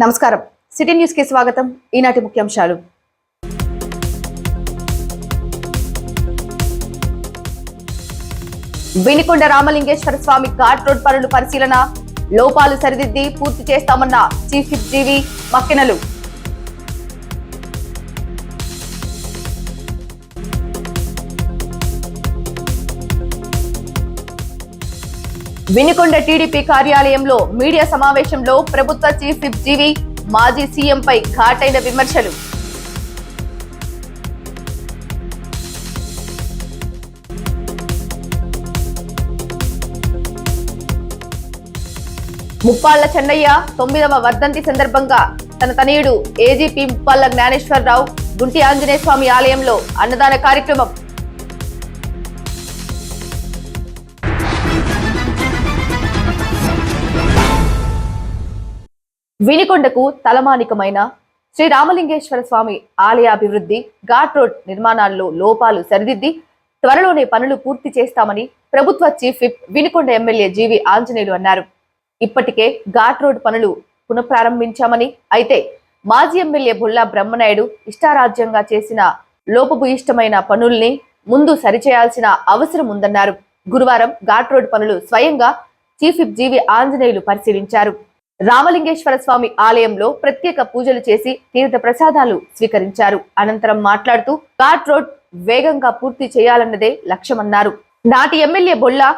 నమస్కారం. City news కి స్వాగతం. ఈనాటి ముఖ్యాంశాలు. వినికొండ రామలింగేశ్వర స్వామి ఘాట్ రోడ్ పనులు పరిశీలన, లోపాలు సరిదిద్ది పూర్తి చేస్తామన్న చీఫ్ విప్ జీవి మక్కెనలు. వినికొండ టీడీపీ కార్యాలయంలో మీడియా సమావేశంలో ప్రభుత్వ చీఫ్ విప్ జీవి మాజీ సీఎంపై ఘాటైన విమర్శలు. ముప్పాళ్ల చెన్నయ్య 9వ వర్ధంతి సందర్భంగా తన తనయుడు ఏజీపీ ముప్పాళ్ల జ్ఞానేశ్వరరావు గుంటి ఆంజనేయ స్వామి ఆలయంలో అన్నదాన కార్యక్రమం. వినికొండకు తలమానికమైన శ్రీ రామలింగేశ్వర స్వామి ఆలయ అభివృద్ధి, ఘాట్ రోడ్ నిర్మాణాల్లో లోపాలు సరిదిద్ది త్వరలోనే పనులు పూర్తి చేస్తామని ప్రభుత్వ చీఫ్ విప్ వినికొండ ఎమ్మెల్యే జీవి ఆంజనేయులు అన్నారు. ఇప్పటికే ఘాట్ రోడ్ పనులు పునఃప్రారంభించామని, అయితే మాజీ ఎమ్మెల్యే బుల్లా బ్రహ్మనాయుడు ఇష్టారాజ్యంగా చేసిన లోపభూయిష్టమైన పనుల్ని ముందు సరిచేయాల్సిన అవసరం ఉందన్నారు. గురువారం ఘాట్ రోడ్ పనులు స్వయంగా చీఫ్ విప్ జీవి ఆంజనేయులు పరిశీలించారు. రామలింగేశ్వర స్వామి ఆలయంలో ప్రత్యేక పూజలు చేసి తీర్థ ప్రసాదాలు స్వీకరించారు. అనంతరం మాట్లాడుతూ ఘాట్ రోడ్ వేగంగా పూర్తి చేయాలన్నదే లక్ష్యమన్నారు. నాటి ఎమ్మెల్యే బొల్లా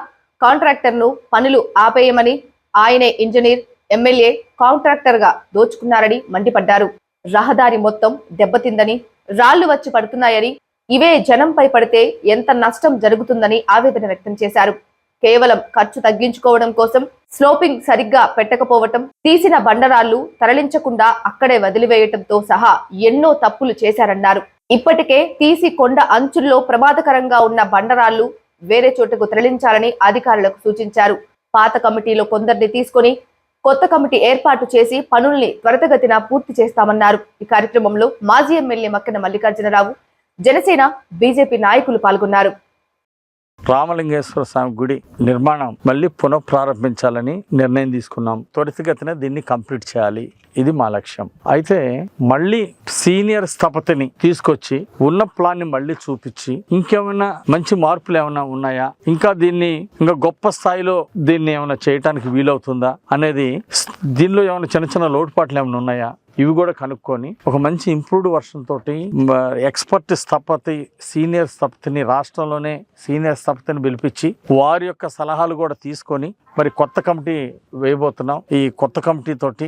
కాంట్రాక్టర్ ను పనులు ఆపేయమని, ఆయనే ఇంజనీర్, ఎమ్మెల్యే కాంట్రాక్టర్ గా దోచుకున్నారని మండిపడ్డారు. రహదారి మొత్తం దెబ్బతిందని, రాళ్లు వచ్చి పడుతున్నాయని, ఇవే జనంపై పడితే ఎంత నష్టం జరుగుతుందని ఆవేదన వ్యక్తం చేశారు. కేవలం ఖర్చు తగ్గించుకోవడం కోసం స్లోపింగ్ సరిగ్గా పెట్టకపోవటం, తీసిన బండరాళ్లు తరలించకుండా అక్కడే వదిలివేయటంతో సహా ఎన్నో తప్పులు చేశారన్నారు. ఇప్పటికే తీసి కొండ అంచుల్లో ప్రమాదకరంగా ఉన్న బండరాళ్లు వేరే చోటుకు తరలించాలని అధికారులకు సూచించారు. పాత కమిటీలో కొందరిని తీసుకొని కొత్త కమిటీ ఏర్పాటు చేసి పనుల్ని త్వరితగతిన పూర్తి చేస్తామన్నారు. ఈ కార్యక్రమంలో మాజీ ఎమ్మెల్యే మక్కెన మల్లికార్జునరావు, జనసేన, బీజేపీ నాయకులు పాల్గొన్నారు. రామలింగేశ్వర స్వామి గుడి నిర్మాణం మళ్ళీ పునఃప్రారంభించాలని నిర్ణయం తీసుకున్నాం. త్వరితగతిన దీన్ని కంప్లీట్ చేయాలి, ఇది మా లక్ష్యం. అయితే మళ్ళీ సీనియర్ స్థపతిని తీసుకొచ్చి ఉన్న ప్లాన్ ని మళ్ళీ చూపించి ఇంకేమైనా మంచి మార్పులు ఏమైనా ఉన్నాయా, ఇంకా దీన్ని ఇంకా గొప్ప స్థాయిలో దీన్ని ఏమైనా చేయడానికి వీలవుతుందా అనేది, దీనిలో ఏమైనా చిన్న చిన్న లోటుపాట్లు ఏమైనా ఉన్నాయా, ఇవి కూడా కనుక్కొని ఒక మంచి ఇంప్రూవ్డ్ వర్షన్ తోటి ఎక్స్పర్ట్ స్థపతి, సీనియర్ స్థపతిని, రాష్ట్రంలోనే సీనియర్ స్థపతిని పిలిపించి వారి యొక్క సలహాలు కూడా తీసుకొని మరి కొత్త కమిటీ వేయబోతున్నాం. ఈ కొత్త కమిటీ తోటి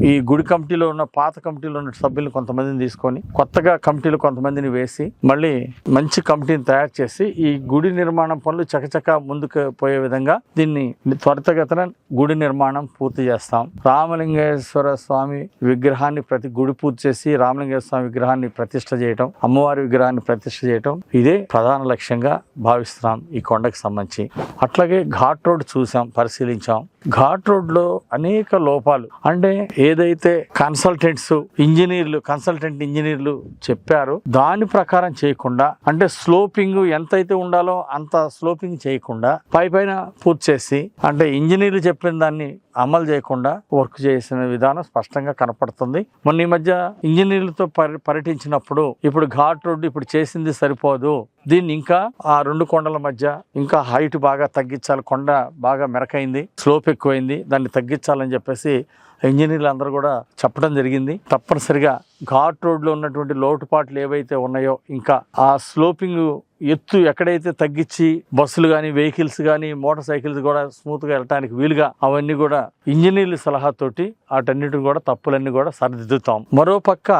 ఈ గుడి కమిటీలో ఉన్న పాత కమిటీలో ఉన్న సభ్యులు కొంతమందిని తీసుకొని కొత్తగా కమిటీలు కొంతమందిని వేసి మళ్ళీ మంచి కమిటీని తయారు చేసి ఈ గుడి నిర్మాణం పనులు చకచక ముందుకు పోయే విధంగా దీన్ని త్వరితగతిన గుడి నిర్మాణం పూర్తి చేస్తాం. రామలింగేశ్వర స్వామి విగ్రహాన్ని గుడి పూర్తి చేసి రామలింగేశ్వర స్వామి విగ్రహాన్ని ప్రతిష్ఠ చేయటం, అమ్మవారి విగ్రహాన్ని ప్రతిష్ఠ చేయటం, ఇదే ప్రధాన లక్ష్యంగా భావిస్తున్నాం ఈ కొండకి సంబంధించి. అట్లాగే ఘాట్ రోడ్ చూసాం, పరిశీలించాం. ఘాట్ రోడ్ లో అనేక లోపాలు, అంటే ఏదైతే కన్సల్టెంట్ ఇంజనీర్లు చెప్పారో దాని ప్రకారం చేయకుండా, అంటే స్లోపింగ్ ఎంతైతే ఉండాలో అంత స్లోపింగ్ చేయకుండా పైన పూర్తి చేసి, అంటే ఇంజనీర్లు చెప్పిన దాన్ని అమలు చేయకుండా వర్క్ చేసిన విధానం స్పష్టంగా కనపడుతుంది. మొన్న ఈ మధ్య ఇంజనీర్లతో పర్యటించినప్పుడు ఇప్పుడు ఘాట్ రోడ్డు ఇప్పుడు చేసింది సరిపోదు, దీన్ని ఇంకా ఆ రెండు కొండల మధ్య ఇంకా హైట్ బాగా తగ్గించాలి, కొండ బాగా మెరకైంది, స్లోప్ ఎక్కువైంది, దాన్ని తగ్గించాలని చెప్పేసి ఇంజనీర్లు అందరూ కూడా చెప్పడం జరిగింది. తప్పనిసరిగా ఘాట్ రోడ్లో ఉన్నటువంటి లోటుపాట్లు ఏవైతే ఉన్నాయో, ఇంకా ఆ స్లోపింగ్ ఎత్తు ఎక్కడైతే తగ్గించి బస్సులు కానీ, వెహికల్స్ కానీ, మోటార్ సైకిల్స్ కూడా స్మూత్గా వెళ్ళటానికి వీలుగా అవన్నీ కూడా ఇంజనీర్ల సలహాతోటి వాటన్నిటిని కూడా తప్పులన్నీ కూడా సరిదిద్దుతాం. మరోపక్క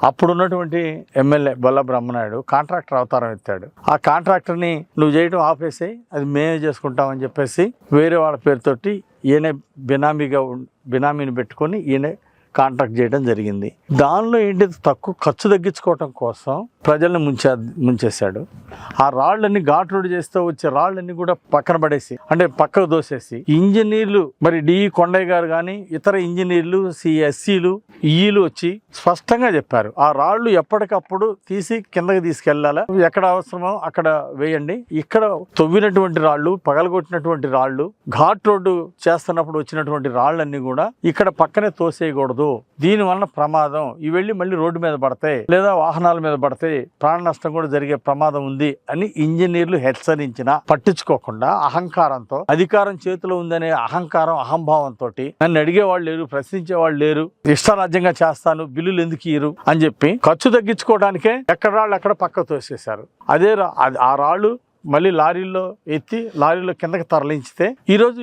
అప్పుడున్నటువంటి ఎమ్మెల్యే బొల్ల బ్రహ్మనాయుడు కాంట్రాక్టర్ అవతారం ఎత్తాడు. ఆ కాంట్రాక్టర్ని నువ్వు చేయటం ఆపేసి అది మేమే చేసుకుంటామని చెప్పేసి వేరే వాళ్ళ పేరుతోటి ఈయనే బినామీని పెట్టుకొని ఈయనే కాంట్రాక్ట్ చేయడం జరిగింది. దానిలో ఏంటి, తక్కువ ఖర్చు తగ్గించుకోవటం కోసం ప్రజల్ని ముంచేశాడు. ఆ రాళ్ళన్నీ ఘాట్ రోడ్ చేస్తూ వచ్చే రాళ్ళన్నీ కూడా పక్కన పడేసి, అంటే పక్కకు దోసేసి, ఇంజనీర్లు మరి డి కొండయ్య గారు కానీ ఇతర ఇంజనీర్లు ఎస్సీలు ఈలు వచ్చి స్పష్టంగా చెప్పారు, ఆ రాళ్ళు ఎప్పటికప్పుడు తీసి కిందకి తీసుకెళ్లాలా, ఎక్కడ అవసరమో అక్కడ వేయండి. ఇక్కడ తవ్వినటువంటి రాళ్ళు, పగలగొట్టినటువంటి రాళ్ళు, ఘాట్ రోడ్డు చేస్తున్నప్పుడు వచ్చినటువంటి రాళ్ళన్నీ కూడా ఇక్కడ పక్కనే తోసేయకూడదు, దీని వలన ప్రమాదం, ఇవి వెళ్ళి మళ్ళీ రోడ్డు మీద పడతాయి లేదా వాహనాల మీద పడతాయి, ప్రాణ నష్టం కూడా జరిగే ప్రమాదం ఉంది అని ఇంజనీర్లు హెచ్చరించినా పట్టించుకోకుండా అహంకారంతో, అధికారం చేతిలో ఉందనే అహంకారం అహంభావంతో నన్ను అడిగేవాళ్ళు లేరు, ప్రశ్నించేవాళ్ళు లేరు, ఇష్టారాజ్యంగా చేస్తాను, బిల్లులు ఎందుకు ఇయ్యరు అని చెప్పి ఖర్చు తగ్గించుకోవడానికే ఎక్కడ రాళ్ళు అక్కడ పక్క తోసేశారు. అదే ఆ రాళ్ళు మళ్ళీ లారీల్లో ఎత్తి లారీలో కిందకి తరలించితే ఈరోజు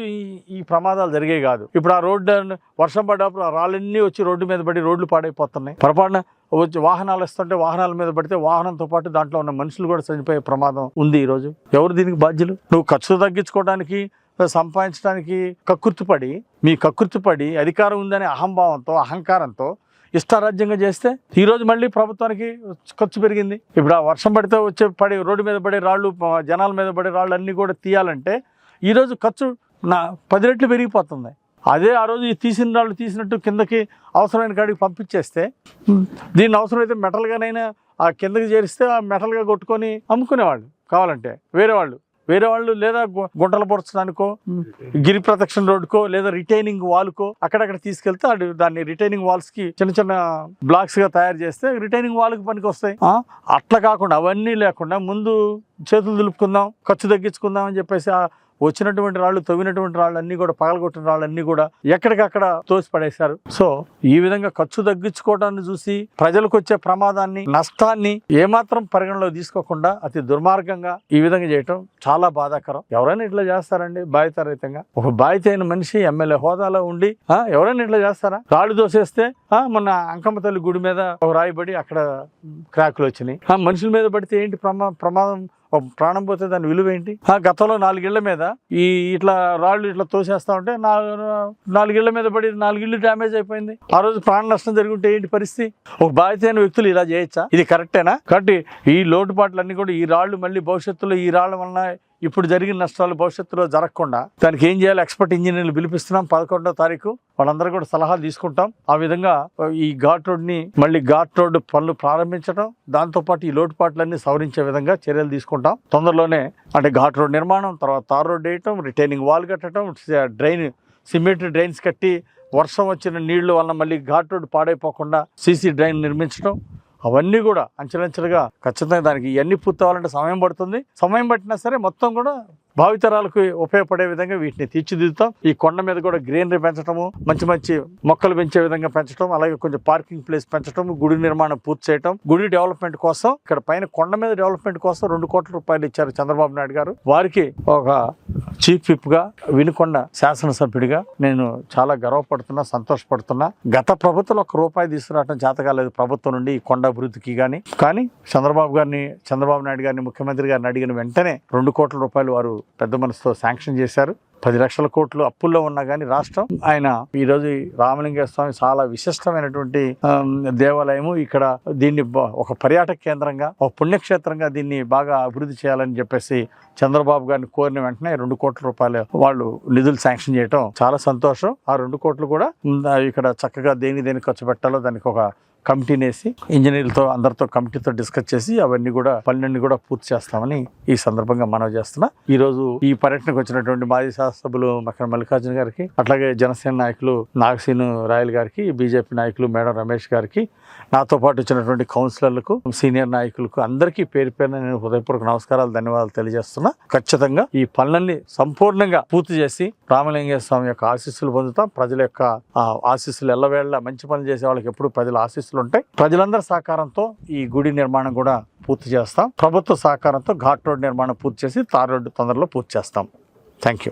ఈ ప్రమాదాలు జరిగే కాదు. ఇప్పుడు ఆ రోడ్డు వర్షం పడ్డప్పుడు ఆ రాళ్ళన్నీ వచ్చి రోడ్డు మీద పడి రోడ్లు పాడైపోతున్నాయి. పొరపాటున వచ్చి వాహనాలు వస్తుంటే వాహనాల మీద పడితే వాహనంతో పాటు దాంట్లో ఉన్న మనుషులు కూడా చనిపోయే ప్రమాదం ఉంది. ఈరోజు ఎవరు దీనికి బాధ్యులు? నువ్వు ఖర్చు తగ్గించుకోవడానికి, సంపాదించడానికి కక్కుర్తిపడి అధికారం ఉందనే అహంభావంతో, అహంకారంతో ఇష్టారాజ్యంగా చేస్తే ఈరోజు మళ్ళీ ప్రభుత్వానికి ఖర్చు పెరిగింది. ఇప్పుడు ఆ వర్షం పడితే రోడ్డు మీద పడే రాళ్ళు, జనాల మీద పడే రాళ్ళు అన్నీ కూడా తీయాలంటే ఈరోజు ఖర్చు 10 రెట్లు పెరిగిపోతుంది. అదే ఆ రోజు తీసిన రాళ్ళు తీసినట్టు కిందకి అవసరమైన కాడికి పంపించేస్తే, దీన్ని అవసరమైతే మెటల్గానైనా ఆ కిందకి చేరిస్తే ఆ మెటల్గా కొట్టుకొని అమ్ముకునేవాళ్ళు కావాలంటే వేరే వాళ్ళు, లేదా గుంటలు పొరచడానికో, గిరి ప్రదక్షిణ రోడ్డుకో, లేదా రిటైనింగ్ వాల్కో అక్కడక్కడ తీసుకెళ్తే దాన్ని రిటైనింగ్ వాల్స్ కి చిన్న చిన్న బ్లాక్స్ గా తయారు చేస్తే రిటైనింగ్ వాల్కి పనికి వస్తాయి. అట్లా కాకుండా అవన్నీ లేకుండా ముందు చేతులు దులుపుకుందాం, ఖర్చు తగ్గించుకుందాం అని చెప్పేసి వచ్చినటువంటి రాళ్ళు, తవ్వినటువంటి రాళ్ళు అన్ని కూడా, పగలగొట్టిన రాళ్ళు అన్ని కూడా ఎక్కడికక్కడ తోసి పడేశారు. సో ఈ విధంగా ఖర్చు తగ్గించుకోవడాన్ని చూసి ప్రజలకు వచ్చే ప్రమాదాన్ని, నష్టాన్ని ఏమాత్రం పరిగణలో తీసుకోకుండా అతి దుర్మార్గంగా ఈ విధంగా చేయటం చాలా బాధాకరం. ఎవరైనా ఇట్లా చేస్తారండి బాధ్యతారహితంగా? ఒక బాధ్యత అయిన మనిషి ఎమ్మెల్యే హోదాలో ఉండి ఎవరైనా ఇట్లా చేస్తారా? రాళ్ళు దోసేస్తే మొన్న అంకమ్మ తల్లి గుడి మీద ఒక రాయిబడి అక్కడ క్రాకులు వచ్చినాయి. మనుషుల మీద పడితే ఏంటి ప్రమాదం? ప్రాణం పోతే దాని విలువ ఏంటి? గతంలో 4 ఇళ్ల మీద ఇట్లా రాళ్ళు ఇట్లా తోసేస్తా ఉంటే 4 ఇళ్ల మీద పడి 4 ఇళ్ళు డ్యామేజ్ అయిపోయింది. ఆ రోజు ప్రాణ నష్టం జరుగుంటే ఏంటి పరిస్థితి? ఒక బాధ్యత అయిన వ్యక్తులు ఇలా చేయొచ్చా? ఇది కరెక్టేనా? కాబట్టి ఈ లోటుపాట్లన్నీ కూడా, ఈ రాళ్ళు మళ్ళీ భవిష్యత్తులో ఈ రాళ్ళ వలన ఇప్పుడు జరిగిన నష్టాలు భవిష్యత్తులో జరగకుండా దానికి ఏం చేయాలి? ఎక్స్పర్ట్ ఇంజనీర్లు పిలిపిస్తున్నాం. 11వ తారీఖు వాళ్ళందరూ కూడా సలహాలు తీసుకుంటాం. ఆ విధంగా ఈ ఘాట్ రోడ్ పనులు ప్రారంభించడం, దాంతోపాటు ఈ లోటుపాట్లన్నీ సవరించే విధంగా చర్యలు తీసుకుంటాం. తొందరలోనే అంటే ఘాట్ రోడ్ నిర్మాణం, తర్వాత తార్ రోడ్ వేయటం, రిటైనింగ్ వాల్ కట్టడం, సిమెంట్ డ్రైన్స్ కట్టి వర్షం వచ్చిన నీళ్లు వలన మళ్ళీ ఘాట్ రోడ్ పాడైపోకుండా సీసీ డ్రైన్ నిర్మించడం, అవన్నీ కూడా అంచెలంచెలుగా ఖచ్చితంగా దానికి ఇవన్నీ పూర్తవ్వాలంటే సమయం పడుతుంది. సమయం పట్టినా సరే మొత్తం కూడా భావితరాలకు ఉపయోగపడే విధంగా వీటిని తీర్చిదిద్దుతాం. ఈ కొండ మీద కూడా గ్రీనరీ పెంచడము, మంచి మంచి మొక్కలు పెంచే విధంగా పెంచడం, అలాగే కొంచెం పార్కింగ్ ప్లేస్ పెంచడం, గుడి నిర్మాణం పూర్తి చేయడం, గుడి డెవలప్మెంట్ కోసం, ఇక్కడ పైన కొండ మీద డెవలప్మెంట్ కోసం 2 కోట్ల రూపాయలు ఇచ్చారు చంద్రబాబు నాయుడు గారు. వారికి ఒక చీఫ్ విప్ గా, వినుకొండ శాసనసభ్యుడిగా నేను చాలా గర్వపడుతున్నా, సంతోషపడుతున్నా. గత ప్రభుత్వం 1 రూపాయి తీసుకురావడం చేతకాలేదు ప్రభుత్వం నుండి ఈ కొండ అభివృద్ధికి కానీ చంద్రబాబు నాయుడు గారిని, ముఖ్యమంత్రి గారిని అడిగిన వెంటనే 2 కోట్ల రూపాయలు వారు పెద్ద మనసుతో శాంక్షన్ చేశారు. 10 లక్షల కోట్లు అప్పుల్లో ఉన్నా కానీ రాష్ట్రం, ఆయన ఈరోజు రామలింగేశ్వర స్వామి చాలా విశిష్టమైనటువంటి దేవాలయము. ఇక్కడ దీన్ని ఒక పర్యాటక కేంద్రంగా, ఒక పుణ్యక్షేత్రంగా దీన్ని బాగా అభివృద్ధి చేయాలని చెప్పేసి చంద్రబాబు గారిని కోరిన వెంటనే 2 కోట్ల రూపాయలు వాళ్ళు నిధులు శాంక్షన్ చేయటం చాలా సంతోషం. ఆ 2 కోట్లు కూడా ఇక్కడ చక్కగా దేని ఖర్చు పెట్టాలో దానికి ఒక కమిటీని వేసి ఇంజనీర్లతో అందరితో కమిటీతో డిస్కస్ చేసి అవన్నీ కూడా పనులన్నీ కూడా పూర్తి చేస్తామని ఈ సందర్భంగా మనవి చేస్తున్నా. ఈ రోజు ఈ పర్యటనకు వచ్చినటువంటి మాజీ శాసనసభ్యులు మక్కన మల్లికార్జున గారికి, అట్లాగే జనసేన నాయకులు నాగసీను రాయల్ గారికి, బీజేపీ నాయకులు మేడం రమేష్ గారికి, నాతో పాటు వచ్చినటువంటి కౌన్సిలర్లకు, సీనియర్ నాయకులకు అందరికీ పేరు పేరున నేను హృదయపూర్వక నమస్కారాలు, ధన్యవాదాలు తెలియజేస్తున్నా. ఖచ్చితంగా ఈ పనులన్నీ సంపూర్ణంగా పూర్తి చేసి రామలింగేశ్వర స్వామి యొక్క ఆశీస్సులు పొందుతాం. ప్రజల యొక్క ఆశీస్సులు ఎల్లవేళ, మంచి పనులు చేసే వాళ్ళకి ఎప్పుడు ప్రజల ఆశీస్సులు ఉంటాయి. ప్రజలందరి సహకారంతో ఈ గుడి నిర్మాణం కూడా పూర్తి చేస్తాం. ప్రభుత్వ సహకారంతో ఘాట్ రోడ్ నిర్మాణం పూర్తి చేసి తార్ రోడ్డు తొందరలో పూర్తి చేస్తాం. Thank you.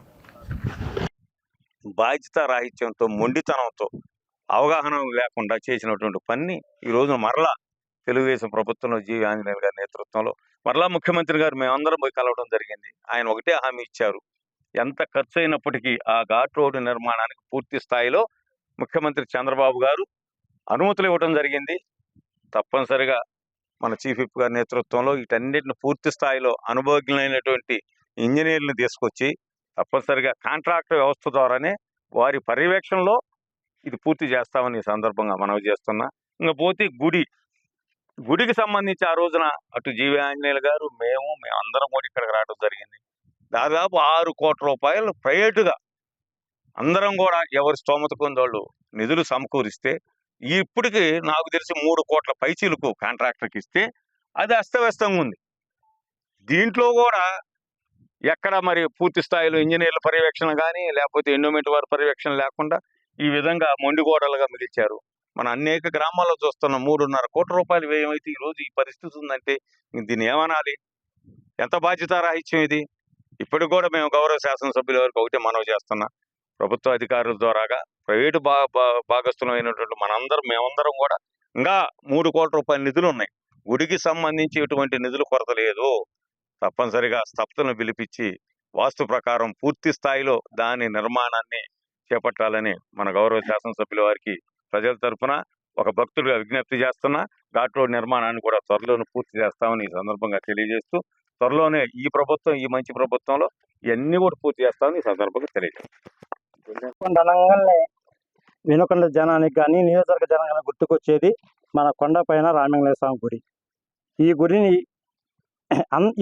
బాధ్యత రాహిత్యంతో, మొండితనంతో, అవగాహన లేకుండా చేసినటువంటి పని ఈ రోజు మరలా తెలుగుదేశం ప్రభుత్వంలో జీవి ఆంజనేయులు గారి నేతృత్వంలో మరలా ముఖ్యమంత్రి గారు మేమందరం పోయి కలవడం జరిగింది. ఆయన ఒకటే హామీ ఇచ్చారు, ఎంత ఖర్చు అయినప్పటికీ ఆ ఘాట్ రోడ్డు నిర్మాణానికి పూర్తి స్థాయిలో ముఖ్యమంత్రి చంద్రబాబు గారు అనుమతులు ఇవ్వడం జరిగింది. తప్పనిసరిగా మన చీఫ్ విప్ గారి నేతృత్వంలో వీటన్నిటిని పూర్తి స్థాయిలో అనుభవజ్ఞులైనటువంటి ఇంజనీర్లను తీసుకొచ్చి తప్పనిసరిగా కాంట్రాక్ట్ వ్యవస్థ ద్వారానే వారి పర్యవేక్షణలో ఇది పూర్తి చేస్తామని ఈ సందర్భంగా మనవి చేస్తున్నా. ఇంకా పోతే గుడికి సంబంధించి ఆ రోజున అటు జీవి ఆంజనేయులు గారు మేమందరం కూడా ఇక్కడికి రావడం జరిగింది. దాదాపు 6 కోట్ల రూపాయలు ప్రైవేటుగా అందరం కూడా ఎవరి స్తోమత కొందోళ్ళు నిధులు సమకూరిస్తే ఇప్పటికి నాకు తెలిసి 3 కోట్ల పైచీలకు కాంట్రాక్టర్కి ఇస్తే అది అస్తవ్యస్తంగా ఉంది. దీంట్లో కూడా ఎక్కడ మరి పూర్తి స్థాయిలో ఇంజనీర్ల పర్యవేక్షణ కానీ లేకపోతే ఎండోమెంట్ వారి పర్యవేక్షణ లేకుండా ఈ విధంగా మొండిగోడలుగా మిగిల్చారు. మన అనేక గ్రామాల్లో చూస్తున్న 3.5 కోట్ల రూపాయలు వ్యయం అయితే ఈరోజు ఈ పరిస్థితి ఉందంటే దీన్ని ఏమనాలి? ఎంత బాధ్యతారాహిత్యం ఇది? ఇప్పటికి కూడా మేము గౌరవ శాసనసభ్యుల వరకు ఒకటే మనవి చేస్తున్నా, ప్రభుత్వ అధికారుల ద్వారాగా ప్రైవేటు భాగస్థులమైనటువంటి మేమందరం కూడా ఇంకా 3 కోట్ల రూపాయల నిధులు ఉన్నాయి. గుడికి సంబంధించి ఎటువంటి నిధులు కొరత లేదు. తప్పనిసరిగా స్థపతులను పిలిపించి వాస్తు ప్రకారం పూర్తి స్థాయిలో దాని నిర్మాణాన్ని చేపట్టాలని మన గౌరవ శాసనసభ్యుల వారికి ప్రజల తరఫున ఒక భక్తుడిగా విజ్ఞప్తి చేస్తున్నా. ఘాట్ రోడ్ నిర్మాణాన్ని కూడా త్వరలోనే పూర్తి చేస్తామని ఈ సందర్భంగా తెలియజేస్తూ, త్వరలోనే ఈ మంచి ప్రభుత్వంలో ఇవన్నీ కూడా పూర్తి చేస్తామని ఈ సందర్భంగా తెలియజేస్తాం. అనగానే వినుకొండ జనానికి కానీ నియోజకవర్గ జనానికి గుర్తుకొచ్చేది మన కొండపైన రామలింగేశ్వర స్వామి గుడి. ఈ గుడిని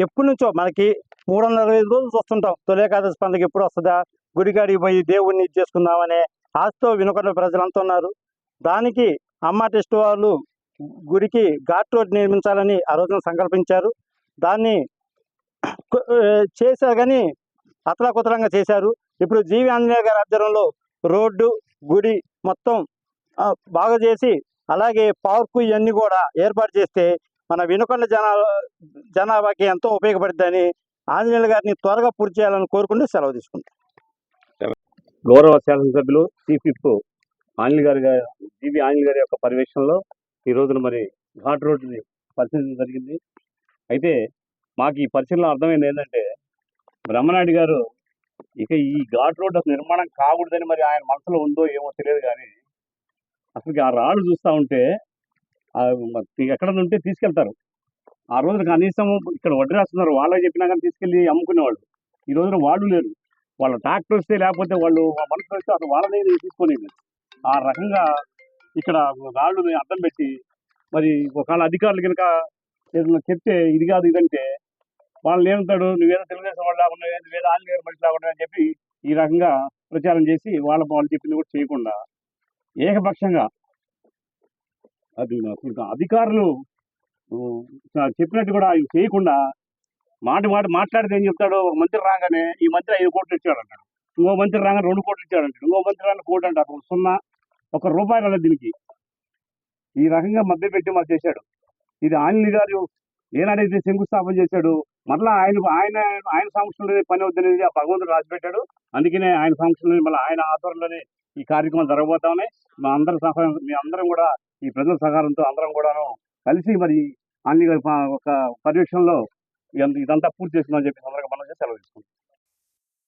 ఎప్పటి నుంచో మనకి 365 రోజులు చూస్తుంటాం. తొలి ఏకాదశి పండుగ ఎప్పుడు వస్తుందా, గుడికాడికి పోయి దేవుణ్ణి చేసుకుందామనే ఆశతో వినుకొండ ప్రజలంతా ఉన్నారు. దానికి అమ్మ టెస్ట్ వాళ్ళు గుడికి ఘాట్ రోడ్ నిర్మించాలని ఆ రోజున సంకల్పించారు. దాన్ని చేశారు కానీ అతలాకుతలంగా చేశారు. ఇప్పుడు జీవి ఆంజనేయ గారి ఆధ్వర్యంలో రోడ్డు గుడి మొత్తం బాగా చేసి అలాగే పార్కు ఇవన్నీ కూడా ఏర్పాటు చేస్తే మన వినుకొండ జనాభాకి ఎంతో ఉపయోగపడుతుందని ఆంజనేయుల గారిని త్వరగా పూర్తి చేయాలని కోరుకుంటూ సెలవు తీసుకుంటాం. గౌరవ శాసనసభ్యులు చీఫ్ విప్ జీవి ఆంజనేయులు గారి యొక్క పర్యవేక్షణలో ఈ రోజున మరి ఘాట్ రోడ్డుని పరిశీలించడం జరిగింది. అయితే మాకు ఈ పరిశీలన అర్థమైంది ఏంటంటే, బ్రహ్మనాయుడు గారు ఇక ఈ ఘాట్ రోడ్డు నిర్మాణం కాకూడదని మరి ఆయన మనసులో ఉందో ఏమో తెలియదు, కానీ అసలు ఆ రాళ్ళు చూస్తూ ఉంటే ఎక్కడ ఉంటే తీసుకెళ్తారు. ఆ రోజున కనీసం ఇక్కడ వడ్డీ రాస్తున్నారు, వాళ్ళకి చెప్పినా కానీ తీసుకెళ్ళి అమ్ముకునేవాళ్ళు. ఈ రోజున వాళ్ళు లేరు. వాళ్ళ ట్రాక్టర్ వస్తే లేకపోతే వాళ్ళు మనసులో వస్తే అసలు వాళ్ళని తీసుకునేది. ఆ రకంగా ఇక్కడ రాళ్ళని అడ్డం పెట్టి మరి ఒకవేళ అధికారులు కనుక ఏదైనా చెప్తే ఇది కాదు ఇదంటే వాళ్ళు ఏమంటాడు, నువ్వేదో తెలుగుదేశం వాళ్ళు లేకుండా నువ్వేదో ఆంజనేయ మనిషి లేకుండా అని చెప్పి ఈ రకంగా ప్రచారం చేసి వాళ్ళు చెప్పింది కూడా చేయకుండా ఏకపక్షంగా అది అధికారులు చెప్పినట్టు కూడా చేయకుండా మాట్లాడితే ఏం చెప్తాడు, ఒక మంత్రి రాగానే ఈ మంత్రి 5 కోట్లు ఇచ్చాడు అంటాడు, ఇంకో మంత్రి రాగానే 2 కోట్లు ఇచ్చాడు అంటాడు, ఇంకో మంత్రి రాగానే కోటి అంటాడు. ₹1 రాలేదు దీనికి. ఈ రకంగా మధ్య పెట్టి మాకు చేశాడు. ఇది ఆంజనేయ గారు ఏనాడైతే శంకుస్థాపన చేశాడు, మరలా ఆయన సమక్షంలోనే పని అవుతుందనేది ఆ భగవంతుడు రాసిపెట్టాడు. అందుకనే ఆయన సమక్షంలోనే మళ్ళీ ఆయన ఆధ్వర్యంలోనే ఈ కార్యక్రమం జరగబోతా ఉన్నాయి. మీ అందరం కూడా ఈ ప్రజల సహకారంతో అందరం కూడాను కలిసి మరి ఆంజనేయ గారి ఒక పర్యవేక్షణలో ఇదంతా పూర్తి చేస్తుందని చెప్పి సందర్భంగా మనం సెలవు తీసుకుంటాం.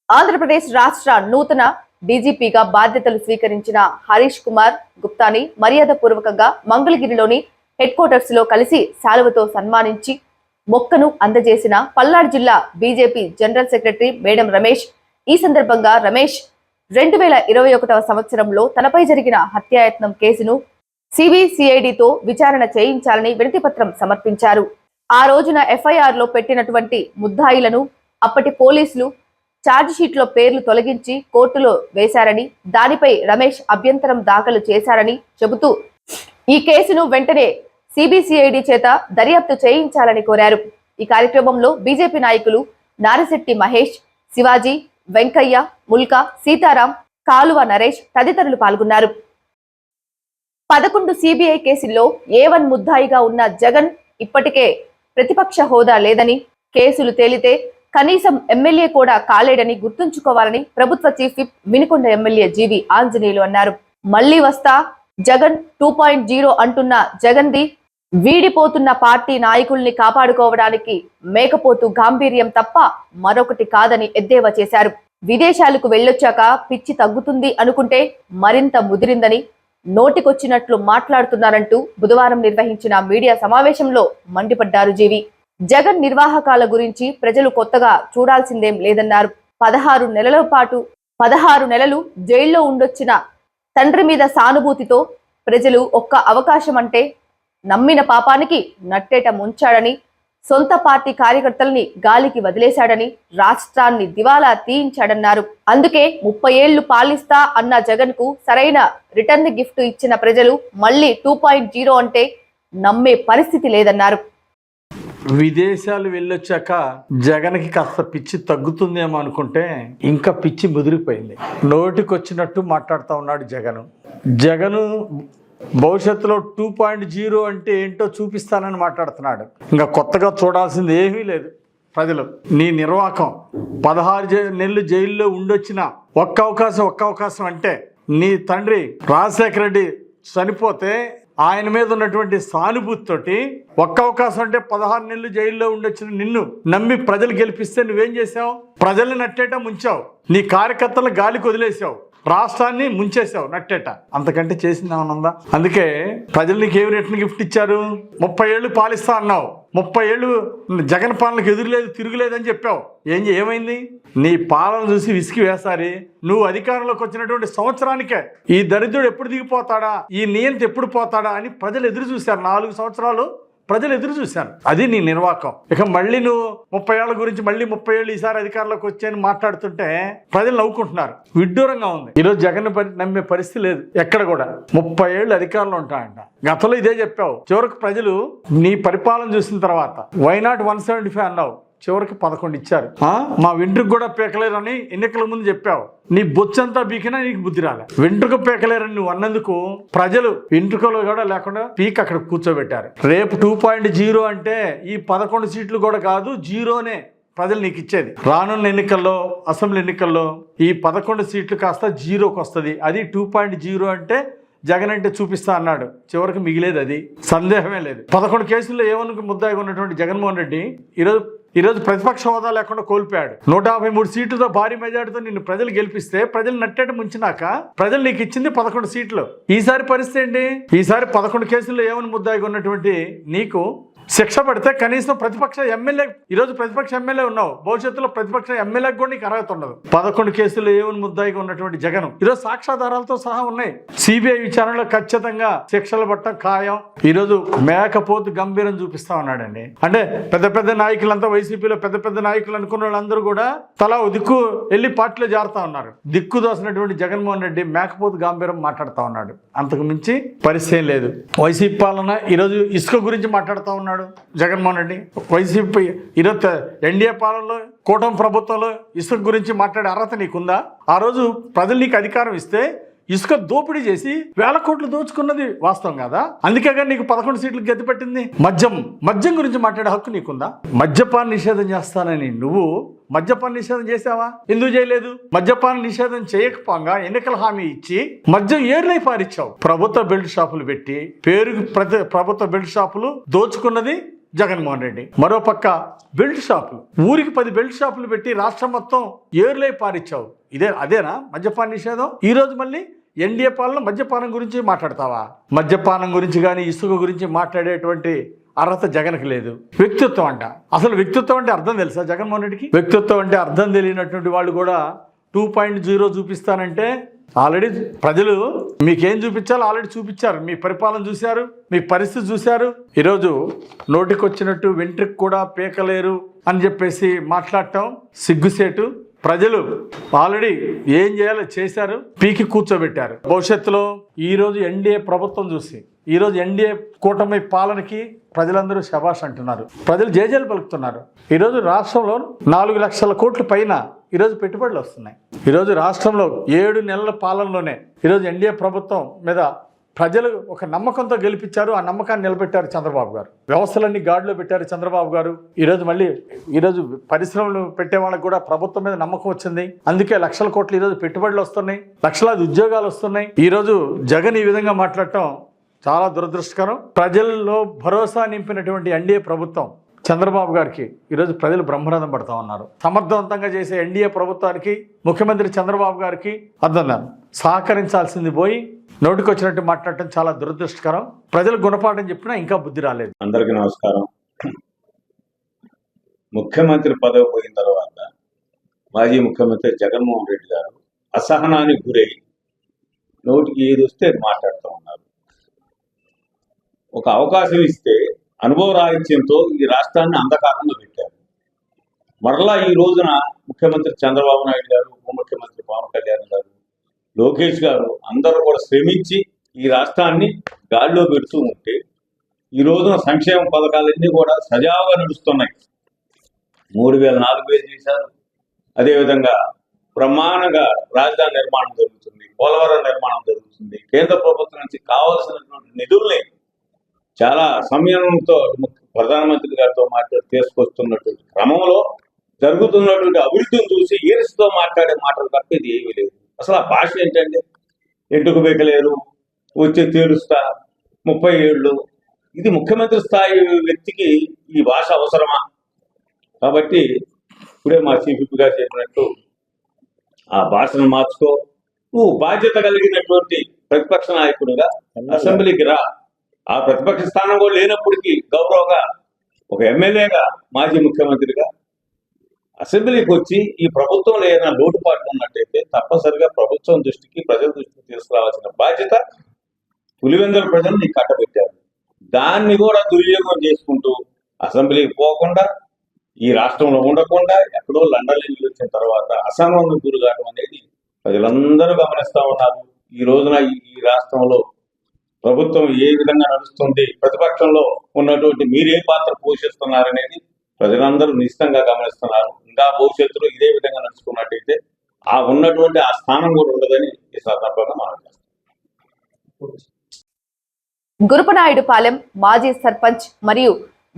ఆంధ్రప్రదేశ్ రాష్ట్ర నూతన డీజీపీగా బాధ్యతలు స్వీకరించిన హరీష్ కుమార్ గుప్తాని మర్యాదపూర్వకంగా మంగళగిరిలోని హెడ్ క్వార్టర్స్ లో కలిసి శాలువతో సన్మానించి మొక్కను అందజేసిన పల్నాడు జిల్లా BJP general secretary madam Ramesh. ఈ సందర్భంగా రమేష్ 2021వ సంవత్సరంలో తనపై జరిగిన హత్యాయత్నం కేసును సిబిసిఐడితో విచారణ చేయించాలని వినతిపత్రం సమర్పించారు. ఆ రోజున ఎఫ్ఐఆర్ లో పెట్టినటువంటి ముద్దాయిలను అప్పటి పోలీసులు ఛార్జిషీట్ లో పేర్లు తొలగించి కోర్టులో వేశారని, దానిపై రమేష్ అభ్యంతరం దాఖలు చేశారని చెబుతూ ఈ కేసును వెంటనే సిబిసిఐడి చేత దర్యాప్తు చేయించాలని కోరారు. ఈ కార్యక్రమంలో బీజేపీ నాయకులు నారిశెట్టి మహేష్, శివాజీ, వెంకయ్య, ముల్కా, సీతారాం, కాలువ నరేష్ తదితరులు పాల్గొన్నారు. 11 సిబిఐ కేసుల్లో A1 ముద్దాయిగా ఉన్న జగన్ ఇప్పటికే ప్రతిపక్ష హోదా లేదని, కేసులు తేలితే కనీసం ఎమ్మెల్యే కూడా కాలేడని గుర్తుంచుకోవాలని ప్రభుత్వ చీఫ్ విప్ వినుకొండ ఎమ్మెల్యే జీవి ఆంజనేయులు అన్నారు. మళ్లీ వస్తా జగన్ 2.0 అంటున్న జగన్ది వీడిపోతున్న పార్టీ నాయకుల్ని కాపాడుకోవడానికి మేకపోతు గాంభీర్యం తప్ప మరొకటి కాదని ఎద్దేవా చేశారు. విదేశాలకు వెళ్ళొచ్చాక పిచ్చి తగ్గుతుంది అనుకుంటే మరింత ముదిరిందని, నోటికొచ్చినట్లు మాట్లాడుతున్నారంటూ బుధవారం నిర్వహించిన మీడియా సమావేశంలో మండిపడ్డారు జీవి. జగన్ నిర్వాహకాల గురించి ప్రజలు కొత్తగా చూడాల్సిందేం లేదన్నారు. 16 నెలలు జైల్లో ఉండొచ్చిన తండ్రి మీద సానుభూతితో ప్రజలు ఒక్క అవకాశం అంటే నమ్మిన పాపానికి నట్టేట ముంచాడని, సొంత పార్టీ కార్యకర్తల్ని గాలికి వదిలేశాడని, రాష్ట్రాన్ని దివాలా తీయించాడన్నారు. అందుకే 30 ఏళ్లు పాలిస్తా అన్న జగన్ కు సరైన రిటర్న్ గిఫ్ట్ ఇచ్చిన ప్రజలు మళ్ళీ 2.0 అంటే నమ్మే పరిస్థితి లేదన్నారు. విదేశాలు వెళ్ళొచ్చాక జగన్కి కాస్త పిచ్చి తగ్గుతుందేమో అనుకుంటే ఇంకా పిచ్చి ముదిరిపోయింది. నోటికొచ్చినట్టు మాట్లాడుతూ ఉన్నాడు జగను భవిష్యత్తులో 2.0 అంటే ఏంటో చూపిస్తానని మాట్లాడుతున్నాడు. ఇంకా కొత్తగా చూడాల్సింది ఏమీ లేదు. ప్రజలు నీ నిర్వాకం 16 నెలలు జైల్లో ఉండొచ్చిన ఒక్క అవకాశం అంటే నీ తండ్రి రాజశేఖర రెడ్డి చనిపోతే ఆయన మీద ఉన్నటువంటి సానుభూతితోటి ఒక్క అవకాశం అంటే 16 నెలలు జైల్లో ఉండొచ్చిన నిన్ను నమ్మి ప్రజలు గెలిపిస్తే నువ్వేం చేసావు? ప్రజల్ని నట్టేట ముంచావు, నీ కార్యకర్తలను గాలికి వదిలేసావు, రాష్ట్రాన్ని ముంచేసావు నట్టేట. అంతకంటే చేసింది ఏమన్నా? అందుకే ప్రజలు నీకు ఏమి రిటర్న్ గిఫ్ట్ ఇచ్చారు? 30 ఏళ్ళు పాలిస్తా అన్నావు, 30 ఏళ్ళు జగన్ పాలనకు ఎదురులేదు తిరుగులేదని చెప్పావు. ఏమైంది? నీ పాలన చూసి విసిగి వేసారి నువ్వు అధికారంలోకి వచ్చినటువంటి సంవత్సరానికే ఈ దరిద్రుడు ఎప్పుడు దిగిపోతాడా, ఈ నియంత ఎప్పుడు పోతాడా అని ప్రజలు ఎదురు చూశారు. 4 సంవత్సరాలు ప్రజలు ఎదురు చూశారు. అది నీ నిర్వాకం. ఇక మళ్ళీ నువ్వు 30 ఏళ్ల గురించి మళ్ళీ 30 ఏళ్ళు ఈసారి అధికారంలోకి వచ్చాయని మాట్లాడుతుంటే ప్రజలు నవ్వుకుంటున్నారు. విడ్డూరంగా ఉంది. ఈరోజు జగన్ నమ్మే పరిస్థితి లేదు ఎక్కడ కూడా. 30 ఏళ్ళు అధికారంలో ఉంటాయంట. గతంలో ఇదే చెప్పావు. చివరికి ప్రజలు నీ పరిపాలన చూసిన తర్వాత వైనాట్ 175 అన్నావు, చివరికి 11 ఇచ్చారు. మా వెంట్రుకు కూడా పీకలేరని ఎన్నికల ముందు చెప్పావు. నీ బొచ్చంతా బీకినా నీకు బుద్ధి రాలే. వెంట్రుక పీకలేరని నువ్వు అన్నందుకు ప్రజలు వెంట్రుకలు కూడా లేకుండా పీక్ అక్కడ కూర్చోబెట్టారు. రేపు 2.0 అంటే ఈ 11 సీట్లు కూడా కాదు, జీరోనే ప్రజలు నీకు ఇచ్చేది. రానున్న ఎన్నికల్లో, అసెంబ్లీ ఎన్నికల్లో ఈ 11 సీట్లు కాస్త జీరోకి వస్తుంది. అది 2.0 అంటే జగన్ అంటే చూపిస్తా అన్నాడు. చివరికి మిగిలేదు. అది సందేహమే లేదు. 11 కేసుల్లో ఏమనుకు ముద్దాయిగా ఉన్నటువంటి జగన్మోహన్ రెడ్డి ఈరోజు ప్రతిపక్ష హోదా లేకుండా కోల్పోయాడు. 153 సీట్లతో భారీ మెజార్టీతో నిన్ను ప్రజలు గెలిపిస్తే ప్రజలు నట్టేట ముంచినాక ప్రజలు నీకు ఇచ్చింది 11 సీట్లు. ఈసారి పరిస్థితి ఏంటి? ఈసారి 11 కేసుల్లో ఏమని ముద్దాయిగా ఉన్నటువంటి నీకు శిక్ష పడితే కనీసం ప్రతిపక్ష ఎమ్మెల్యే, ఈరోజు ప్రతిపక్ష ఎమ్మెల్యే ఉన్నావు, భవిష్యత్తులో ప్రతిపక్ష ఎమ్మెల్యేకి కూడా నీకు అర్హత ఉండదు. 11 కేసుల్లో ఏమని ముద్దాయిగా ఉన్నటువంటి జగన్ ఈరోజు సాక్ష్యాధారాలతో సహా ఉన్నాయి. సిబిఐ విచారణలో ఖచ్చితంగా శిక్షలు పట్టడం ఖాయం. ఈరోజు మేకపోతు గంభీరం చూపిస్తా ఉన్నాడండి. అంటే పెద్ద నాయకులంతా వైసీపీలో పెద్ద నాయకులు అనుకున్న వాళ్ళందరూ కూడా తలా దిక్కు వెళ్ళి పార్టీలో చేరుతా ఉన్నారు. దిక్కు దోసినటువంటి జగన్మోహన్ రెడ్డి మేకపోతు గంభీరం మాట్లాడుతూ ఉన్నాడు. అంతకు మించి పరిస్థితి లేదు. వైసీపీ పాలన ఈరోజు ఇసుక గురించి మాట్లాడుతూ ఉన్నాడు జగన్మోహన్ రెడ్డి. వైసీపీ ఈరోజు ఎన్డీఏ పాలనలో కూటమి ప్రభుత్వంలో ఇసుక గురించి మాట్లాడే అర్హత నీకుందా? ఆ రోజు ప్రజలు నీకు అధికారం ఇస్తే ఇసుక దోపిడీ చేసి 1000 కోట్లు దోచుకున్నది వాస్తవం కదా. అందుకే నీకు 11 సీట్లు గతి పెట్టింది. మద్యం గురించి మాట్లాడే హక్కు నీకుందా? మద్యపాన నిషేధం చేస్తానని నువ్వు మద్యపాన నిషేధం చేసావా? ఎందుకు చేయలేదు? మద్యపాన నిషేధం చేయకపోగా ఎన్నికల హామీ ఇచ్చి మద్యం ఏర్లై పారిచ్చావు. ప్రభుత్వ బెల్ట్ షాపులు పెట్టి పేరుకు ప్రభుత్వ బెల్ట్ షాపులు దోచుకున్నది జగన్మోహన్ రెడ్డి. మరోపక్క బెల్ట్ షాపులు, ఊరికి 10 బెల్ట్ షాపులు పెట్టి రాష్ట్రం మొత్తం ఏర్లై పారిచ్చావు. అదేనా మద్యపాన నిషేధం? ఈ రోజు మళ్ళీ ఎన్డీఏ పాలన మద్యపానం గురించి మాట్లాడతావా? మద్యపానం గురించి కానీ ఇసుక గురించి మాట్లాడేటువంటి అర్హత జగన్కి లేదు. వ్యక్తిత్వం అంట. అసలు వ్యక్తిత్వం అంటే అర్థం తెలుసా జగన్మోహన్ రెడ్డికి? వ్యక్తిత్వం అంటే అర్థం తెలియనటువంటి వాళ్ళు కూడా 2.0 చూపిస్తానంటే ఆల్రెడీ ప్రజలు మీకేం చూపించాలో ఆల్రెడీ చూపించారు. మీ పరిపాలన చూశారు, మీ పరిస్థితి చూశారు. ఈరోజు నోటికొచ్చినట్టు వెంట్రుకు కూడా పీకలేరు అని చెప్పేసి మాట్లాడటం సిగ్గుసేటు. ప్రజలు ఆల్రెడీ ఏం చేయాలో చేశారు, పీకి కూర్చోబెట్టారు. భవిష్యత్తులో ఈరోజు ఎన్డీఏ ప్రభుత్వం చూసి, ఈరోజు ఎన్డీఏ కూటమి పాలనకి ప్రజలందరూ శభాష్ అంటున్నారు. ప్రజలు జేజేలు పలుకుతున్నారు. ఈరోజు రాష్ట్రంలో 4 లక్షల కోట్ల పైన ఈరోజు పెట్టుబడులు వస్తున్నాయి. ఈరోజు రాష్ట్రంలో 7 నెలల పాలనలోనే ఈరోజు ఎన్డీఏ ప్రభుత్వం మీద ప్రజలు ఒక నమ్మకంతో గెలిపించారు. ఆ నమ్మకాన్ని నిలబెట్టారు చంద్రబాబు గారు. వ్యవస్థలన్నీ గాడిలో పెట్టారు చంద్రబాబు గారు. ఈరోజు పరిశ్రమలు పెట్టే వాళ్ళకి కూడా ప్రభుత్వం మీద నమ్మకం వచ్చింది. అందుకే లక్షల కోట్లు ఈరోజు పెట్టుబడులు వస్తున్నాయి, లక్షలాది ఉద్యోగాలు వస్తున్నాయి. ఈరోజు జగన్ ఈ విధంగా మాట్లాడటం చాలా దురదృష్టకరం. ప్రజల్లో భరోసా నింపినటువంటి ఎన్డీఏ ప్రభుత్వం చంద్రబాబు గారికి ఈరోజు ప్రజలు బ్రహ్మరథం పడుతూ ఉన్నారు. సమర్థవంతంగా చేసే ఎన్డీఏ ప్రభుత్వానికి, ముఖ్యమంత్రి చంద్రబాబు గారికి అర్థం సహకరించాల్సింది పోయి నోటికి వచ్చినట్టు మాట్లాడటం చాలా దురదృష్టకరం. ప్రజలు గుణపాఠం చెప్పినా ఇంకా బుద్ధి రాలేదు. అందరికీ నమస్కారం. ముఖ్యమంత్రి పదవి పోయిన తర్వాత మాజీ ముఖ్యమంత్రి జగన్మోహన్ రెడ్డి గారు అసహనానికి గురై నోటికి ఏది వస్తే అది మాట్లాడుతూ ఉన్నారు. ఒక అవకాశం ఇస్తే అనుభవ రాహిత్యంతో ఈ రాష్ట్రాన్ని అంధకారంలో పెట్టారు. మరలా ఈ రోజున ముఖ్యమంత్రి చంద్రబాబు నాయుడు గారు, ఉప ముఖ్యమంత్రి పవన్ కళ్యాణ్ గారు, లోకేష్ గారు అందరూ కూడా శ్రమించి ఈ రాష్ట్రాన్ని గాడిలో పెడుతూ ఉంటే ఈ రోజున సంక్షేమ పథకాలన్నీ కూడా సజావుగా నడుస్తున్నాయి. 3000, 4000 చేశారు. అదేవిధంగా బ్రహ్మాండంగా రాజధాని నిర్మాణం జరుగుతుంది, పోలవరం నిర్మాణం జరుగుతుంది. కేంద్ర ప్రభుత్వం నుంచి కావాల్సినటువంటి నిధుల్ని చాలా సంయమనంతో ప్రధానమంత్రి గారితో మాట్లాడి తీసుకొస్తున్నటువంటి క్రమంలో జరుగుతున్నటువంటి అభివృద్ధిని చూసి ఈర్ష్యతో మాట్లాడే మాటలు తప్ప ఇది ఏమీ లేదు. అసలు ఆ భాష ఏంటంటే ఎంటుకు బెక్కలేరు, వచ్చి తీరుస్తా, 30 ఏళ్ళు. ఇది ముఖ్యమంత్రి స్థాయి వ్యక్తికి ఈ భాష అవసరమా? కాబట్టి ఇప్పుడే మా చీఫ్ విప్ గారు చెప్పినట్టు ఆ భాషను మార్చుకో. నువ్వు బాధ్యత కలిగినటువంటి ప్రతిపక్ష నాయకుడిగా అసెంబ్లీకి రా. ఆ ప్రతిపక్ష స్థానం కూడా లేనప్పటికీ గౌరవంగా ఒక ఎమ్మెల్యేగా, మాజీ ముఖ్యమంత్రిగా అసెంబ్లీకి వచ్చి ఈ ప్రభుత్వంలో ఏదైనా లోటుపాట్లు ఉన్నట్టయితే తప్పనిసరిగా ప్రభుత్వం దృష్టికి, ప్రజల దృష్టికి తీసుకురావాల్సిన బాధ్యత పులివెందుల ప్రజలు నీకు కట్టబెట్టారు. దాన్ని కూడా దుర్వినియోగం చేసుకుంటూ అసెంబ్లీకి పోకుండా, ఈ రాష్ట్రంలో ఉండకుండా ఎక్కడో లండన్లో వచ్చిన తర్వాత అసహనం గురికావడం అనేది ప్రజలందరూ గమనిస్తూ ఉన్నారు. ఈ రోజున ఈ రాష్ట్రంలో ప్రభుత్వం ఏ విధంగా నడుస్తుంది, ప్రతిపక్షంలో ఉన్నటువంటి మీరే పాత్ర పోషిస్తున్నారనేది ప్రజలందరూ నిశ్చితంగా గమనిస్తున్నారు. ఇంకా భవిష్యత్తులో ఇదే విధంగా నడుచుకున్నట్టయితే ఆ ఉన్నటువంటి ఆ స్థానం కూడా ఉండదని ఈ సందర్భంగా మనం చేస్తాం. గురపనాయుడుపాలెం మాజీ సర్పంచ్ మరియు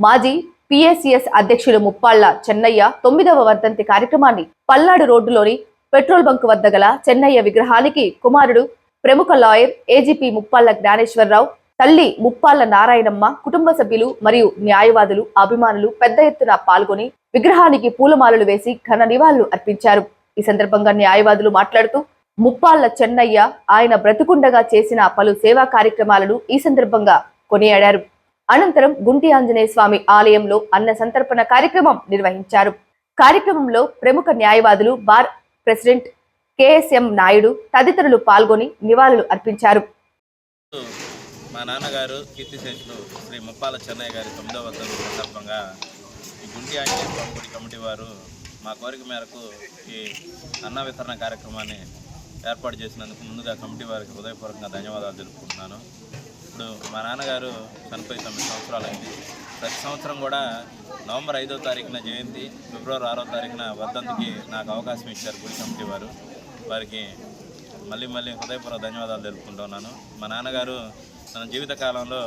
మాజీ పిఎసిఎస్ అధ్యక్షులు ముప్పాళ్ల చెన్నయ్య 9వ వర్ధంతి కార్యక్రమాన్ని పల్నాడు రోడ్డులోని పెట్రోల్ బంక్ వద్ద గల చెన్నయ్య విగ్రహానికి కుమారుడు, ప్రముఖ లాయర్ ఏజీపీ ముప్పాళ్ల జ్ఞానేశ్వరరావు, తల్లి ముప్పాళ్ల నారాయణమ్మ, కుటుంబ సభ్యులు మరియు న్యాయవాదులు, అభిమానులు పెద్ద ఎత్తున పాల్గొని విగ్రహానికి పూలమాలలు వేసి ఘన నివాళులు అర్పించారు. ఈ సందర్భంగా న్యాయవాదులు మాట్లాడుతూ ముప్పాళ్ల చెన్నయ్య ఆయన బ్రతుకుండగా చేసిన పలు సేవా కార్యక్రమాలను ఈ సందర్భంగా కొనియాడారు. అనంతరం గుంటి ఆంజనేయ స్వామి ఆలయంలో అన్న సంతర్పణ కార్యక్రమం నిర్వహించారు. కార్యక్రమంలో ప్రముఖ న్యాయవాదులు, బార్ ప్రెసిడెంట్ కేఎస్ఎం నాయుడు తదితరులు పాల్గొని నివాళులు అర్పించారు. మా నాన్నగారు కీర్తిశేషులు శ్రీ ముప్పాల చెన్నయ్య గారి 9వ వర్ధంతి సందర్భంగా ఈ గుంటి ఆంజనేయ స్వామి గుడి కమిటీ వారు మా కోరిక మేరకు ఈ అన్న వితరణ కార్యక్రమాన్ని ఏర్పాటు చేసినందుకు ముందుగా కమిటీ వారికి హృదయపూర్వకంగా ధన్యవాదాలు తెలుపుకుంటున్నాను. ఇప్పుడు మా నాన్నగారు చనిపోయి 9 సంవత్సరాలైంది. ప్రతి సంవత్సరం కూడా నవంబర్ 5వ తారీఖున జయంతి, ఫిబ్రవరి 6వ తారీఖున వర్ధంతికి నాకు అవకాశం ఇచ్చారు గుడి కమిటీ వారు. వారికి మళ్ళీ హృదయపూర్వక ధన్యవాదాలు తెలుపుకుంటున్నాను. మా నాన్నగారు తన జీవితకాలంలో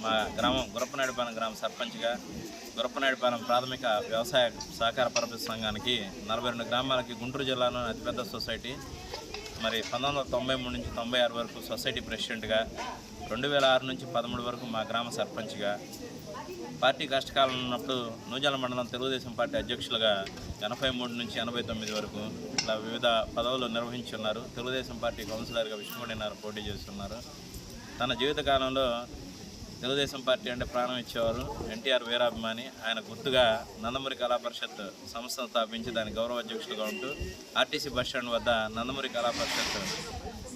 మా గ్రామం గురపనాయుడుపాలెం గ్రామ సర్పంచ్గా, గురపనాయుడుపాలెం ప్రాథమిక వ్యవసాయ సహకార పరపతి సంఘానికి 42 గ్రామాలకి గుంటూరు జిల్లాలోని అతిపెద్ద సొసైటీ, మరి 1993 నుంచి 96 వరకు సొసైటీ ప్రెసిడెంట్గా, 2006 నుంచి 13 వరకు మా గ్రామ సర్పంచ్గా, పార్టీ కష్టకాలం ఉన్నప్పుడు నూజాల మండలం తెలుగుదేశం పార్టీ అధ్యక్షులుగా 83 నుంచి 89 వరకు ఇట్లా వివిధ పదవులు నిర్వహించున్నారు. తెలుగుదేశం పార్టీ కౌన్సిలర్గా విష్ణుమూర్తి పోటీ చేస్తున్నారు. తన జీవితకాలంలో తెలుగుదేశం పార్టీ అంటే ప్రాణం ఇచ్చేవారు. ఎన్టీఆర్ వీరాభిమాని. ఆయన గుర్తుగా నందమూరి కళా పరిషత్ సంస్థను స్థాపించి దాని గౌరవ అధ్యక్షులుగా ఉంటూ ఆర్టీసీ బస్టాండ్ వద్ద నందమూరి కళా పరిషత్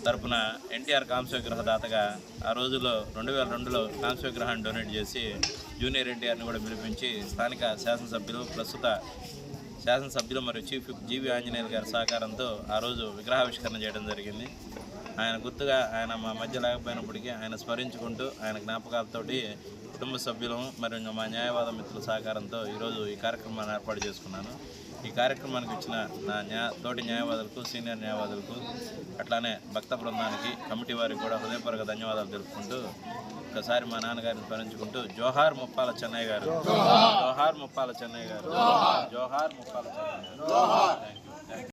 తరపున ఎన్టీఆర్ కాంస్య విగ్రహ దాతగా ఆ రోజుల్లో 2002లో కాంస్య విగ్రహాన్ని డొనేట్ చేసి జూనియర్ ఎన్టీఆర్ని కూడా పిలిపించి స్థానిక ప్రస్తుత శాసనసభ్యులు మరియు చీఫ్ విప్ జీవి ఆంజనేయులు గారి సహకారంతో ఆ రోజు విగ్రహావిష్కరణ చేయడం జరిగింది. ఆయన గుర్తుగా ఆయన మా మధ్య లేకపోయినప్పటికీ ఆయన స్మరించుకుంటూ ఆయన జ్ఞాపకాలతోటి కుటుంబ సభ్యులు మరియు మా న్యాయవాద మిత్రుల సహకారంతో ఈరోజు ఈ కార్యక్రమాన్ని ఏర్పాటు చేసుకున్నాను. ఈ కార్యక్రమానికి వచ్చిన నా తోటి న్యాయవాదులకు, సీనియర్ న్యాయవాదులకు, అట్లానే భక్త బృందానికి, కమిటీ వారికి కూడా హృదయపూర్వక ధన్యవాదాలు తెలుపుకుంటూ ఒకసారి మా నాన్నగారిని స్మరించుకుంటూ జోహార్ ముప్పాల చెన్నయ్య గారు, జోహార్ ముప్పాల చెన్నయ్య గారు, జోహార్ ముప్పాల చెన్నయ్య గారు.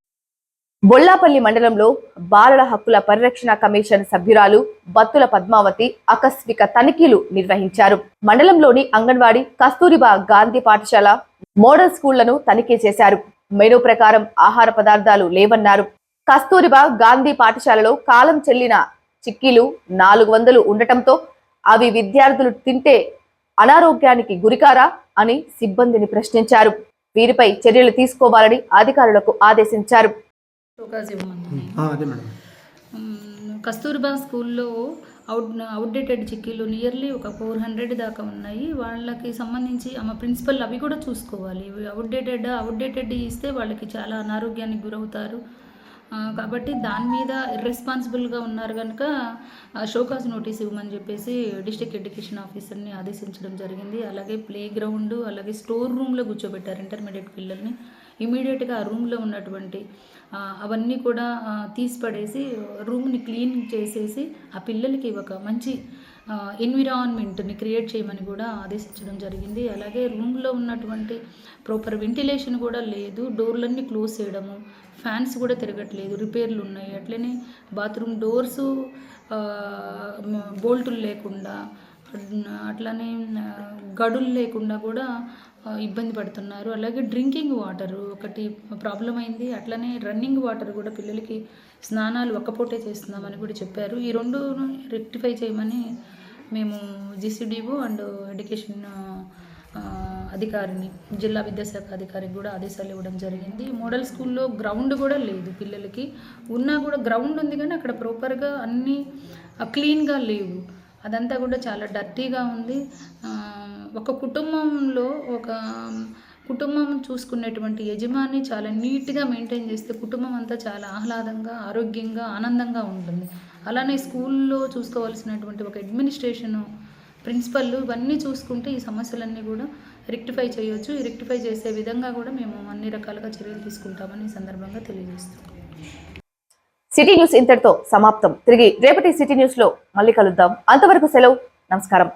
బొల్లాపల్లి మండలంలో బాలల హక్కుల పరిరక్షణ కమిషన్ సభ్యురాలు బత్తుల పద్మావతి ఆకస్మిక తనిఖీలు నిర్వహించారు. మండలంలోని అంగన్వాడీ, కస్తూరిబా గాంధీ పాఠశాల, మోడల్ స్కూళ్లను తనిఖీ చేశారు. మెనూ ప్రకారం ఆహార పదార్థాలు లేవన్నారు. కస్తూరిబా గాంధీ పాఠశాలలో కాలం చెల్లిన చిక్కీలు 400 ఉండటంతో అవి విద్యార్థులు తింటే అనారోగ్యానికి గురికారా అని సిబ్బందిని ప్రశ్నించారు. వీరిపై చర్యలు తీసుకోవాలని అధికారులకు ఆదేశించారు. కస్తూర్బా స్కూల్లో అవుట్డేటెడ్ చిక్కీలు నియర్లీ ఒక 400 దాకా ఉన్నాయి. వాళ్ళకి సంబంధించి ఆమె ప్రిన్సిపల్ అవి కూడా చూసుకోవాలి. అవుట్డేటెడ్ ఇస్తే వాళ్ళకి చాలా అనారోగ్యానికి గురవుతారు. కాబట్టి దాని మీద ఇర్రెస్పాన్సిబుల్గా ఉన్నారు కనుక షోకాజ్ నోటీస్ ఇవ్వమని చెప్పేసి డిస్ట్రిక్ట్ ఎడ్యుకేషన్ ఆఫీసర్ని ఆదేశించడం జరిగింది. అలాగే ప్లే గ్రౌండ్, అలాగే స్టోర్ రూమ్లో కూర్చోబెట్టారు ఇంటర్మీడియట్ పిల్లల్ని. ఇమీడియట్గా ఆ రూమ్లో ఉన్నటువంటి అవన్నీ కూడా తీసి పడేసి రూమ్ని క్లీన్ చేసేసి ఆ పిల్లలకి ఒక మంచి ఎన్విరాన్మెంట్ని క్రియేట్ చేయమని కూడా ఆదేశించడం జరిగింది. అలాగే రూమ్లో ఉన్నటువంటి ప్రాపర్ వెంటిలేషన్ కూడా లేదు, డోర్లన్నీ క్లోజ్ చేయడము, ఫ్యాన్స్ కూడా తిరగట్లేదు, రిపేర్లు ఉన్నాయి. అట్లనే బాత్రూమ్ డోర్సు బోల్టులు లేకుండా, అట్లనే గడులు లేకుండా కూడా ఇబ్బంది పడుతున్నారు. అలాగే డ్రింకింగ్ వాటర్ ఒకటి ప్రాబ్లం అయింది. అట్లనే రన్నింగ్ వాటర్ కూడా పిల్లలకి స్నానాలు ఒక్కపూటే చేస్తున్నామని కూడా చెప్పారు. ఈ రెండు రెక్టిఫై చేయమని మేము జీసీడీఓ అండ్ ఎడ్యుకేషన్ అధికారిని, జిల్లా విద్యాశాఖ అధికారికి కూడా ఆదేశాలు ఇవ్వడం జరిగింది. మోడల్ స్కూల్లో గ్రౌండ్ కూడా లేదు పిల్లలకి. ఉన్నా కూడా గ్రౌండ్ ఉంది కానీ అక్కడ ప్రాపర్గా అన్నీ క్లీన్గా లేవు. అదంతా కూడా చాలా డర్టీగా ఉంది. ఒక కుటుంబంలో కుటుంబం చూసుకునేటువంటి యజమాని చాలా నీట్గా మెయింటైన్ చేస్తే కుటుంబం అంతా చాలా ఆహ్లాదంగా, ఆరోగ్యంగా, ఆనందంగా ఉంటుంది. అలానే స్కూల్లో చూసుకోవాల్సినటువంటి ఒక అడ్మినిస్ట్రేషను, ప్రిన్సిపల్ ఇవన్నీ చూసుకుంటే ఈ సమస్యలన్నీ కూడా రెక్టిఫై చేయవచ్చు. ఈ రెక్టిఫై చేసే విధంగా కూడా మేము అన్ని రకాలుగా చర్యలు తీసుకుంటామని ఈ సందర్భంగా తెలియజేస్తాం. సిటీ న్యూస్ ఇంతటితో సమాప్తం. తిరిగి రేపటి సిటీ న్యూస్ లో మళ్ళీ కలుద్దాం. అంతవరకు సెలవు. నమస్కారం.